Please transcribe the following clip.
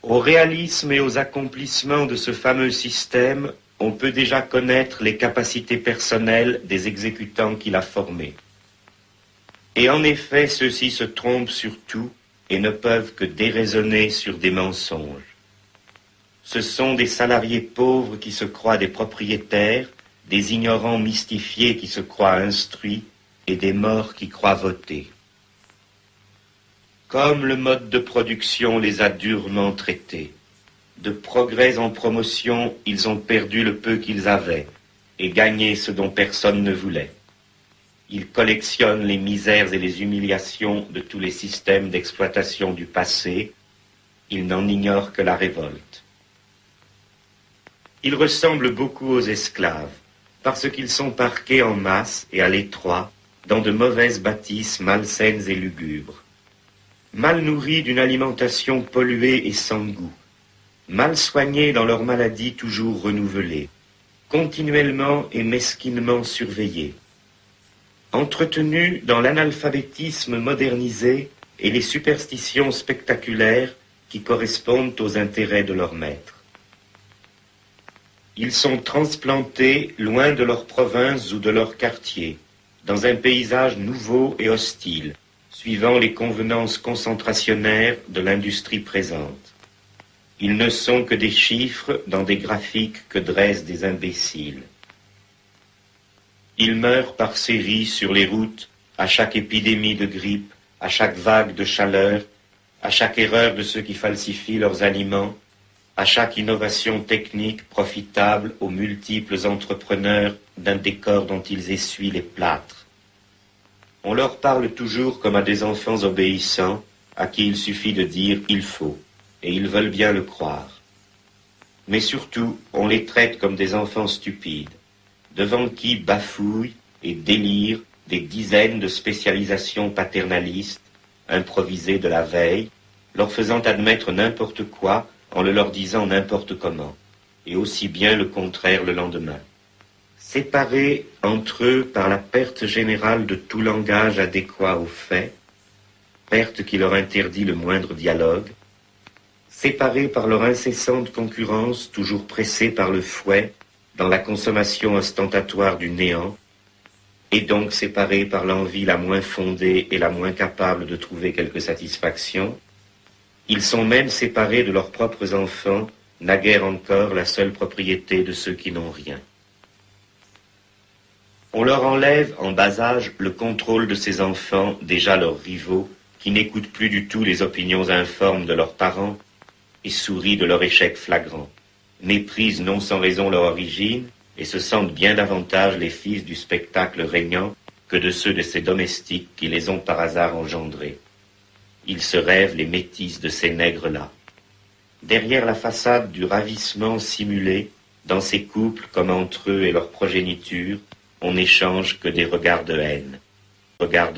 Au réalisme et aux accomplissements de ce fameux système, on peut déjà connaître les capacités personnelles des exécutants qu'il a formés. Et en effet, ceux-ci se trompent sur tout et ne peuvent que déraisonner sur des mensonges. Ce sont des salariés pauvres qui se croient des propriétaires, des ignorants mystifiés qui se croient instruits et des morts qui croient voter. Comme le mode de production les a durement traités, de progrès en promotion, ils ont perdu le peu qu'ils avaient et gagné ce dont personne ne voulait. Ils collectionnent les misères et les humiliations de tous les systèmes d'exploitation du passé. Ils n'en ignorent que la révolte. Ils ressemblent beaucoup aux esclaves, parce qu'ils sont parqués en masse et à l'étroit dans de mauvaises bâtisses malsaines et lugubres. Mal nourris d'une alimentation polluée et sans goût, mal soignés dans leurs maladies toujours renouvelées, continuellement et mesquinement surveillés, entretenus dans l'analphabétisme modernisé et les superstitions spectaculaires qui correspondent aux intérêts de leurs maîtres. Ils sont transplantés loin de leur province ou de leur quartier, dans un paysage nouveau et hostile, suivant les convenances concentrationnaires de l'industrie présente. Ils ne sont que des chiffres dans des graphiques que dressent des imbéciles. Ils meurent par séries sur les routes, à chaque épidémie de grippe, à chaque vague de chaleur, à chaque erreur de ceux qui falsifient leurs aliments, à chaque innovation technique profitable aux multiples entrepreneurs d'un décor dont ils essuient les plâtres. On leur parle toujours comme à des enfants obéissants, à qui il suffit de dire « il faut », et ils veulent bien le croire. Mais surtout, on les traite comme des enfants stupides, devant qui bafouillent et délirent des dizaines de spécialisations paternalistes, improvisées de la veille, leur faisant admettre n'importe quoi en le leur disant n'importe comment, et aussi bien le contraire le lendemain. Séparés entre eux par la perte générale de tout langage adéquat aux faits, perte qui leur interdit le moindre dialogue, séparés par leur incessante concurrence, toujours pressés par le fouet, dans la consommation ostentatoire du néant, et donc séparés par l'envie la moins fondée et la moins capable de trouver quelque satisfaction, ils sont même séparés de leurs propres enfants, naguère encore la seule propriété de ceux qui n'ont rien. On leur enlève en bas âge le contrôle de ces enfants, déjà leurs rivaux, qui n'écoutent plus du tout les opinions informes de leurs parents et sourient de leur échec flagrant, méprisent non sans raison leur origine et se sentent bien davantage les fils du spectacle régnant que de ceux de ces domestiques qui les ont par hasard engendrés. Ils se rêvent les métis de ces nègres-là. Derrière la façade du ravissement simulé, dans ces couples comme entre eux et leur progéniture, on n'échange que des regards de haine. Regards de